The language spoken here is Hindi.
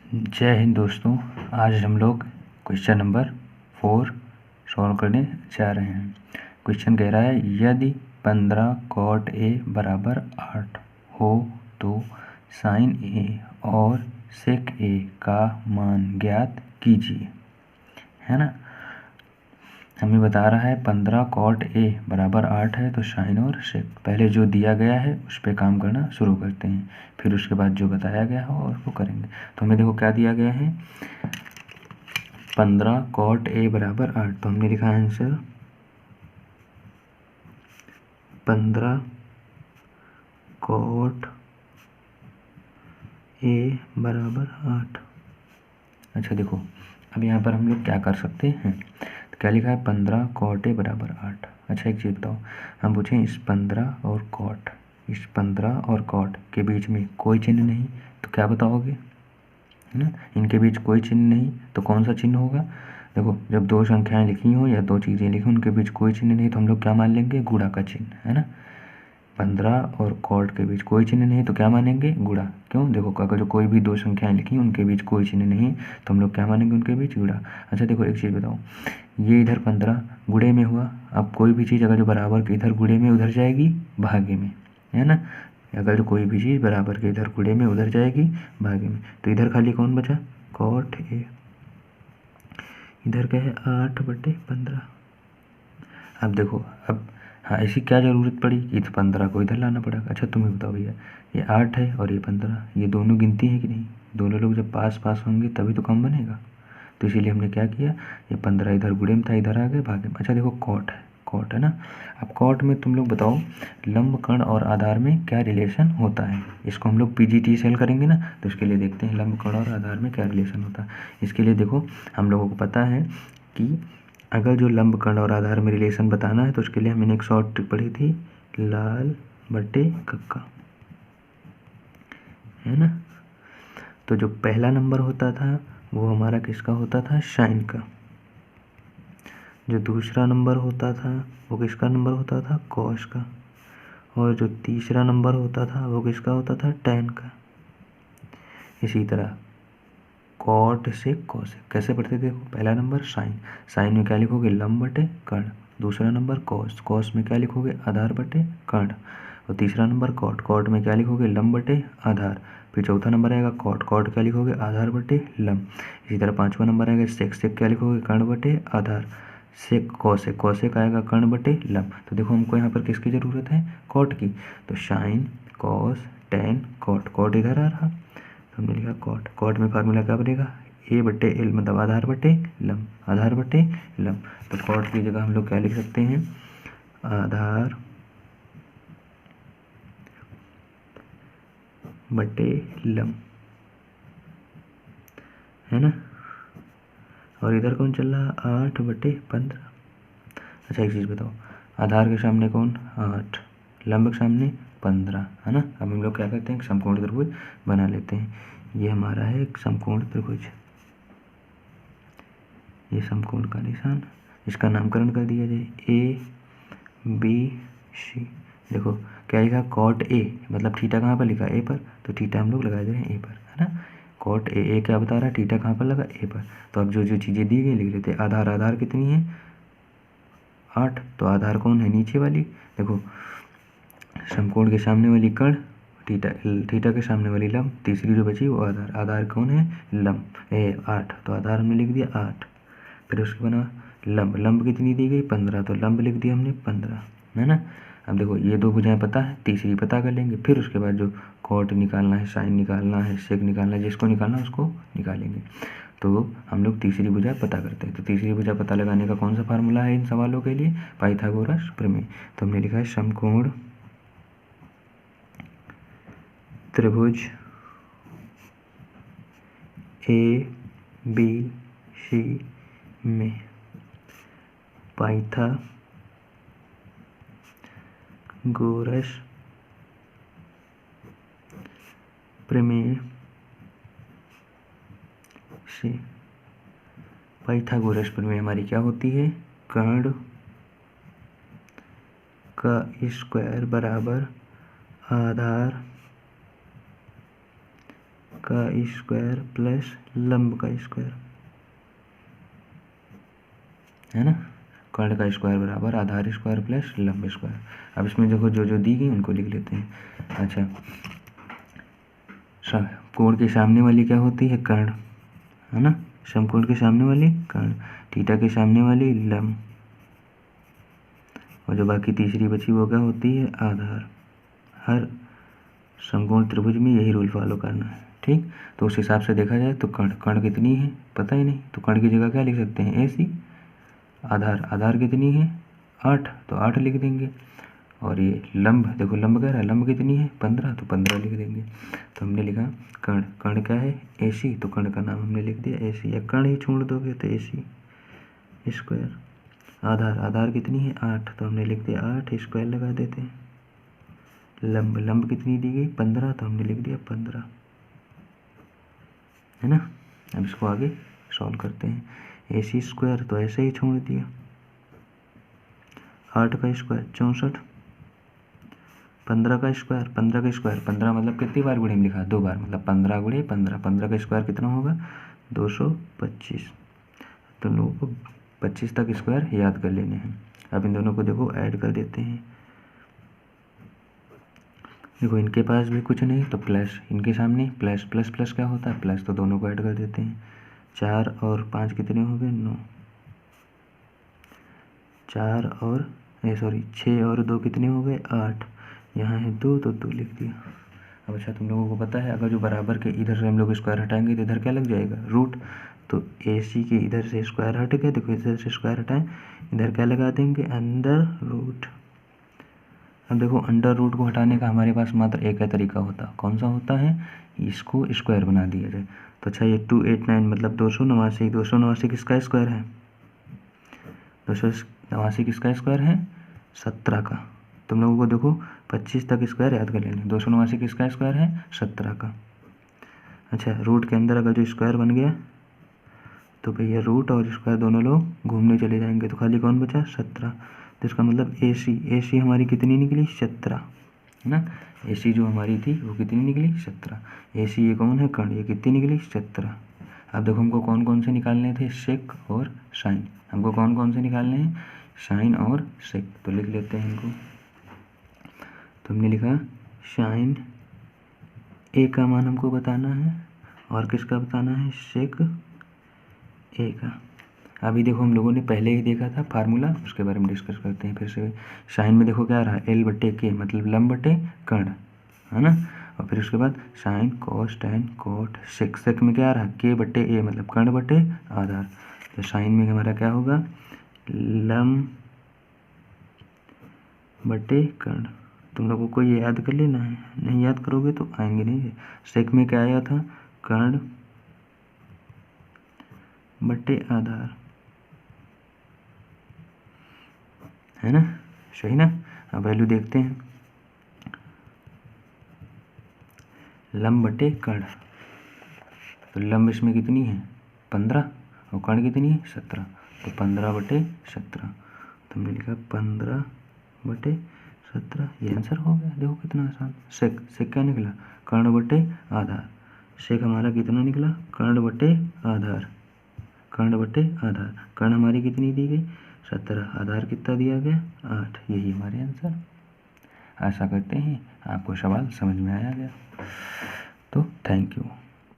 जय हिंद दोस्तों। आज हम लोग क्वेश्चन नंबर 4 सॉल्व करने जा रहे हैं। क्वेश्चन कह रहा है यदि 15 cot A बराबर 8 हो तो sin A और sec A का मान ज्ञात कीजिए। है ना, हमें बता रहा है 15 cot A बराबर 8 है तो साइन और सेक, पहले जो दिया गया है उस पर काम करना शुरू करते हैं, फिर उसके बाद जो बताया गया है और वो करेंगे। तो हमें देखो क्या दिया गया है, 15 cot A बराबर 8, तो हमने लिखा आंसर 15 cot A बराबर 8। अच्छा देखो, अब यहाँ पर हम लोग क्या कर सकते हैं, तो क्या लिखा है 15 cot A बराबर 8। अच्छा एक चीज़ बताओ, हम पूछें इस 15 और cot, इस 15 और cot के बीच में कोई चिन्ह नहीं, तो क्या बताओगे, है ना, इनके बीच कोई चिन्ह नहीं तो कौन सा चिन्ह होगा। देखो जब दो संख्याएं लिखी हो या दो चीज़ें लिखी उनके बीच कोई चिन्ह नहीं तो हम लोग क्या मान लेंगे, गुणा का चिन्ह, है ना। 15 और cot के बीच कोई चिन्ह नहीं तो क्या मानेंगे, गुणा। क्यों, देखो अगर जो कोई भी दो संख्याएं लिखी उनके बीच कोई चिन्ह नहीं तो हम लोग क्या मानेंगे, उनके बीच गुणा। अच्छा देखो एक चीज़ बताओ, ये इधर 15 गुणे में हुआ, अब कोई भी चीज़ अगर जो बराबर के इधर गुणे में उधर जाएगी भागे में, है ना। अगर जो कोई भी चीज़ बराबर के इधर गुणे में उधर जाएगी भागे में, तो इधर खाली कौन बचा, cot A। इधर क्या है 8/15। अब देखो, अब हाँ ऐसी क्या ज़रूरत पड़ी कि इस 15 को इधर लाना पड़ेगा। अच्छा तुम्हें बताओ भैया, ये 8 है और ये 15, ये दोनों गिनती है कि नहीं, दोनों लोग जब पास पास होंगे तभी तो कम बनेगा। तो इसीलिए हमने क्या किया, ये 15 इधर गुणे में था, इधर आ गए भागे में। अच्छा देखो cot है, cot है ना। अब cot में तुम लोग बताओ लंब कर्ण और आधार में क्या रिलेशन होता है। इसको हम लोग PGT करेंगे ना, तो इसके लिए देखते हैं लंब कर्ण और आधार में क्या रिलेशन होता है। इसके लिए देखो हम लोगों को पता है कि अगर जो लंब कर्ण और आधार में रिलेशन बताना है तो उसके लिए हमने एक शॉर्ट ट्रिक पढ़ी थी, लाल बटे कक्का, है ना। तो जो पहला नंबर होता था वो हमारा किसका होता था, साइन का। जो दूसरा नंबर होता था वो किसका नंबर होता था, कॉस का। और जो तीसरा नंबर होता था वो किसका होता था, टैन का। इसी तरह कॉट से कॉस कैसे पढ़ते थे, देखो पहला नंबर साइन, साइन में क्या लिखोगे, लंब बटे कर्ण। दूसरा नंबर कॉस, कॉस में क्या लिखोगे, आधार बटे कर्ण। और तीसरा नंबर कॉट, कॉट में क्या लिखोगे, लंब बटे आधार। फिर चौथा नंबर आएगा कॉट, कॉट क्या लिखोगे, आधार बटे लंब। इसी तरह पांचवा नंबर आएगा सेक, सेक क्या लिखोगे, कर्ण बटे आधार। सेक कॉसेक, कॉसेक आएगा कर्ण बटे लंब। तो देखो हमको यहाँ पर किसकी ज़रूरत है, कॉट की। तो sine cos tan cot, cot इधर आ रहा तो हमने लिखा कॉट। कॉट में फार्मूला क्या बनेगा, A/L मतलब आधार बटे लंब, आधार बटे लंब। तो कॉट की जगह हम लोग क्या लिख सकते हैं, आधार बटे लंब, है ना। और इधर कौन चल रहा, 8/15। अच्छा एक चीज़ बताओ, आधार के सामने कौन 8, लंब के सामने 15, है ना। अब हम लोग क्या करते हैं, एक समकोण त्रिभुज बना लेते हैं। ये हमारा है एक समकोण त्रिभुज, ये समकोण का निशान, इसका नामकरण कर दिया जाए ABC। देखो क्या लिखा, कॉट A, मतलब थीटा कहाँ पर लिखा, A पर, तो थीटा हम लोग लगा दे रहे हैं A पर, है ना। कॉट A क्या बता रहा है, थीटा कहाँ पर लगा, A पर। तो अब जो जो चीज़ें दी गई लिख लेते हैं। आधार, आधार कितनी है 8, तो आधार कौन है, नीचे वाली। देखो समकोण के सामने वाली कर्ण, थीटा, थीटा के सामने वाली लंब, तीसरी जो बची वो आधार। आधार कौन है, लंब 8, तो आधार हमने लिख दिया 8। फिर उसके बना लंब, लंब कितनी दी गई 15, तो लंब लिख दिया हमने 15, है ना। अब देखो ये दो भुजाएं पता है, तीसरी पता कर लेंगे। फिर उसके बाद जो कॉट निकालना है, साइन निकालना है, सेक निकालना है, जिसको निकालना है उसको निकालेंगे। तो हम लोग तीसरी भुजा पता करते हैं। तो तीसरी भुजा पता लगाने का कौन सा फार्मूला है इन सवालों के लिए, पाइथागोरस प्रमेय। तो हमने लिखा है समकोण त्रिभुज ABC में पाइथागोरस प्रमेय से, पाइथागोरस प्रमेय हमारी क्या होती है, कर्ण का स्क्वायर बराबर आधार का स्क्वायर प्लस लंब का स्क्वायर, है ना। कर्ण का स्क्वायर बराबर आधार स्क्वायर प्लस लंब स्क्वायर। अब इसमें देखो जो जो दी गई उनको लिख लेते हैं। अच्छा, कोण के सामने वाली क्या होती है? कर्ण, है ना। समकोण के सामने वाली कर्ण, थीटा के सामने वाली लंब, और जो बाकी तीसरी बची वो क्या होती है? आधार। हर समकोण त्रिभुज में यही रूल फॉलो करना है, ठीक। तो उस हिसाब से देखा जाए तो कर्ण कितनी है पता ही नहीं, तो कर्ण की जगह क्या लिख सकते हैं? AC। आधार कितनी है? 8, तो 8 लिख देंगे। और ये लंब, देखो लंब कह रहा है, लंब कितनी है? 15, तो 15 लिख देंगे। तो हमने लिखा कर्ण क्या है? AC, तो कर्ण का नाम हमने लिख दिया AC, या कर्ण ही छोड़ दोगे तो AC स्क्वायर। आधार कितनी है? 8, तो हमने लिख दिया 8 स्क्वायर लगा देते हैं। लंब कितनी दी गई? 15, तो हमने लिख दिया 15, है ना। अब इसको आगे सॉल्व करते हैं। AC स्क्वायर तो ऐसे ही छोड़ दिया, 8 का स्क्वायर 64, 15 का स्क्वायर 15 मतलब कितनी बार गुणे में लिखा? 2 बार, मतलब 15 गुणे 15, 15 का स्क्वायर कितना होगा? 225। तो लोगों को 25 तक स्क्वायर याद कर लेने हैं। अब इन दोनों को देखो ऐड कर देते हैं। देखो इनके पास भी कुछ नहीं तो प्लस, इनके सामने प्लस प्लस प्लस क्या होता है? प्लस, तो दोनों को ऐड कर देते हैं। 4 और 5 कितने हो गए? 9। 6 और 2 कितने हो गए? 8। यहाँ है 2 तो 2 लिख दिया। अब अच्छा, तुम लोगों को पता है अगर जो बराबर के इधर से हम लोग स्क्वायर हटाएंगे तो इधर क्या लग जाएगा? रूट। तो AC के इधर से स्क्वायर हट गए, देखो इधर से स्क्वायर हटाएं, इधर क्या लगा देंगे? Under root. अब देखो अंडर रूट को हटाने का हमारे पास मात्र एक ही तरीका होता, कौन सा होता है? इसको स्क्वायर बना दिया जाए। तो अच्छा, ये 289 मतलब 289, 289 किसका स्क्वायर है? 289 किसका स्क्वायर है? 17 का। तुम लोगों को देखो 25 तक स्क्वायर याद कर लेना। 289 किसका स्क्वायर है? 17 का। अच्छा, रूट के अंदर अगर जो स्क्वायर बन गया तो भैया रूट और स्क्वायर दोनों लोग घूमने चले जाएंगे, तो खाली कौन बचा? 17। तो इसका मतलब AC हमारी कितनी निकली? 17, है ना। AC जो हमारी थी वो कितनी निकली? 17। AC ये कौन है? कर्ण, ये कितनी निकली? 17। अब देखो हमको कौन कौन से निकालने थे? सेक और साइन। हमको कौन कौन से निकालने हैं? साइन और सेक। तो लिख लेते हैं इनको। तो हमने लिखा साइन A का मान हमको बताना है, और किसका बताना है? सेक A का। अभी देखो हम लोगों ने पहले ही देखा था फार्मूला, उसके बारे में डिस्कस करते हैं फिर से। साइन में देखो क्या आ रहा है? L/K, मतलब लंब बटे कर्ण, है ना। और फिर उसके बाद sine cos tan cot sec. Sec में क्या आ रहा है? K/A, मतलब कर्ण बटे आधार। तो साइन में हमारा क्या होगा? लंब बटे कर्ण। तुम लोगों को ये याद कर लेना है, नहीं याद करोगे तो आएंगे नहीं। सेक में क्या आया था? कर्ण बटे आधार, है ना। सही ना। अब वैल्यू देखते हैं। लंब बटे कर्ण, तो लंब इसमें कितनी है? 15, और कर्ण कितनी है? 17, तो 15/17। तो हमने लिखा 15/17, ये आंसर हो गया। देखो कितना आसान। सेक क्या निकला? कर्ण बटे आधार। सेक हमारा कितना निकला? कर्ण बटे आधार। कर्ण हमारी कितनी दी गई? 17। आधार कितना दिया गया? 8। यही हमारे आंसर। आशा करते हैं आपको सवाल समझ में आया गया। तो थैंक यू।